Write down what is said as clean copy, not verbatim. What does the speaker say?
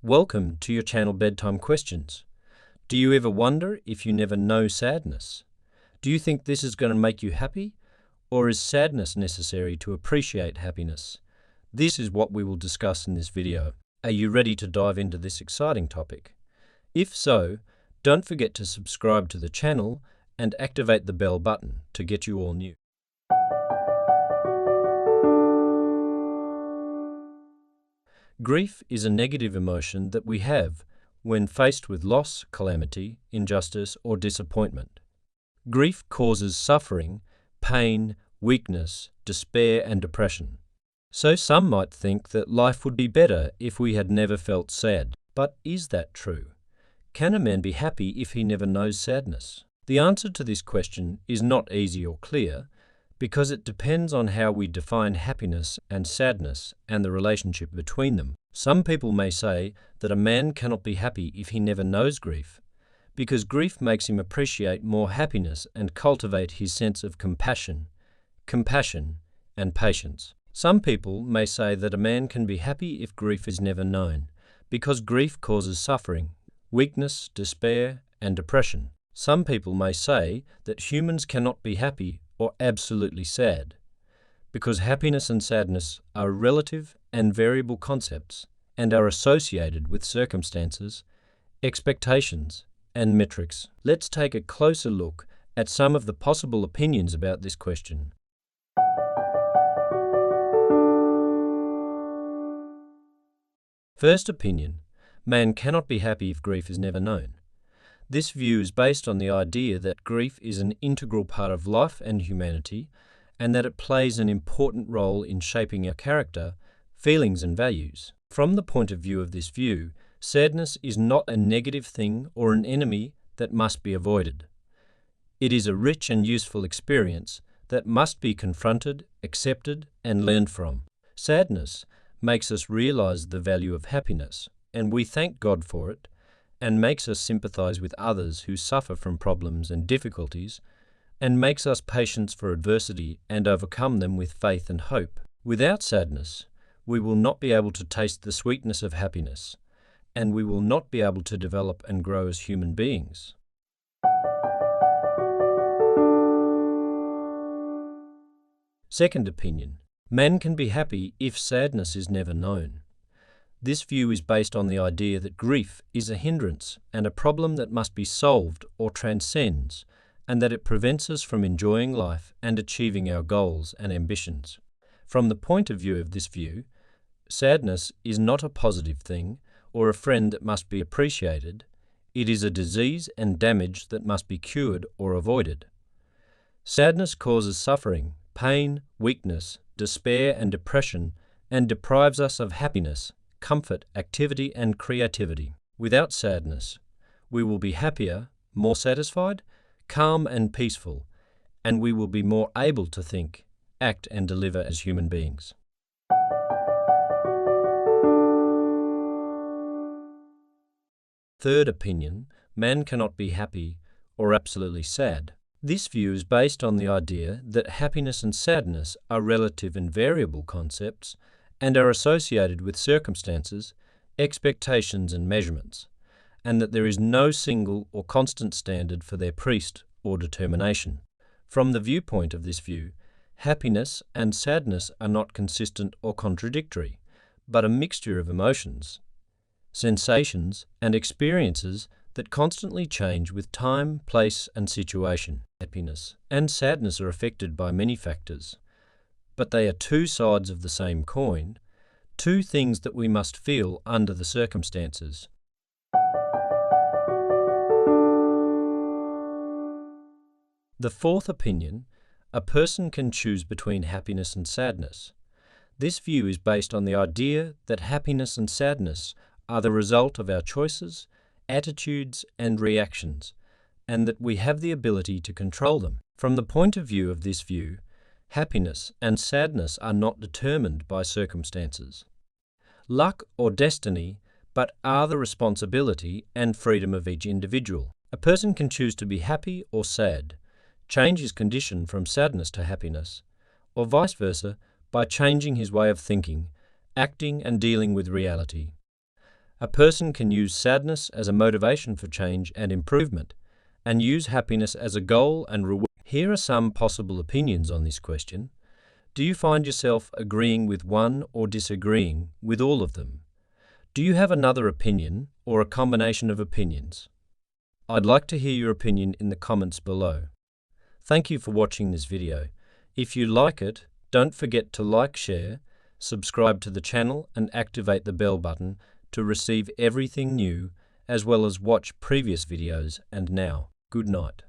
Welcome to your channel Bedtime Questions. Do you ever wonder if you never know sadness? Do you think this is going to make you happy? Or is sadness necessary to appreciate happiness? This is what we will discuss in this video. Are you ready to dive into this exciting topic? If so, don't forget to subscribe to the channel and activate the bell button to get you all new. Grief is a negative emotion that we have when faced with loss, calamity, injustice, or disappointment. Grief causes suffering, pain, weakness, despair, and depression. So some might think that life would be better if we had never felt sad. But is that true? Can a man be happy if he never knows sadness? The answer to this question is not easy or clear, because it depends on how we define happiness and sadness and the relationship between them. Some people may say that a man cannot be happy if he never knows grief, because grief makes him appreciate more happiness and cultivate his sense of compassion, and patience. Some people may say that a man can be happy if grief is never known, because grief causes suffering, weakness, despair, and depression. Some people may say that humans cannot be happy or absolutely sad, because happiness and sadness are relative and variable concepts and are associated with circumstances, expectations, and metrics. Let's take a closer look at some of the possible opinions about this question. First opinion: man cannot be happy if grief is never known. This view is based on the idea that grief is an integral part of life and humanity, and that it plays an important role in shaping our character, feelings, and values. From the point of view of this view, sadness is not a negative thing or an enemy that must be avoided. It is a rich and useful experience that must be confronted, accepted, and learned from. Sadness makes us realize the value of happiness, and we thank God for it, and makes us sympathize with others who suffer from problems and difficulties, and makes us patient for adversity and overcome them with faith and hope. Without sadness, we will not be able to taste the sweetness of happiness, and we will not be able to develop and grow as human beings. Second opinion: man can be happy if sadness is never known. This view is based on the idea that grief is a hindrance and a problem that must be solved or transcends, and that it prevents us from enjoying life and achieving our goals and ambitions. From the point of view of this view, sadness is not a positive thing or a friend that must be appreciated. It is a disease and damage that must be cured or avoided. Sadness causes suffering, pain, weakness, despair, and depression, and deprives us of happiness, comfort, activity, and creativity. Without sadness, we will be happier, more satisfied, calm and peaceful, and we will be more able to think, act, and deliver as human beings. Third opinion: man cannot be happy or absolutely sad. This view is based on the idea that happiness and sadness are relative and variable concepts and are associated with circumstances, expectations, and measurements, and that there is no single or constant standard for their priest or determination. From the viewpoint of this view, happiness and sadness are not consistent or contradictory, but a mixture of emotions, sensations, and experiences that constantly change with time, place, and situation. Happiness and sadness are affected by many factors, but they are two sides of the same coin, two things that we must feel under the circumstances. The fourth opinion: a person can choose between happiness and sadness. This view is based on the idea that happiness and sadness are the result of our choices, attitudes, and reactions, and that we have the ability to control them. From the point of view of this view, happiness and sadness are not determined by circumstances, luck, or destiny, but are the responsibility and freedom of each individual. A person can choose to be happy or sad, change his condition from sadness to happiness, or vice versa by changing his way of thinking, acting, and dealing with reality. A person can use sadness as a motivation for change and improvement, and use happiness as a goal and reward. Here are some possible opinions on this question. Do you find yourself agreeing with one or disagreeing with all of them? Do you have another opinion or a combination of opinions? I'd like to hear your opinion in the comments below. Thank you for watching this video. If you like it, don't forget to like, share, subscribe to the channel and activate the bell button to receive everything new, as well as watch previous videos. And now, good night.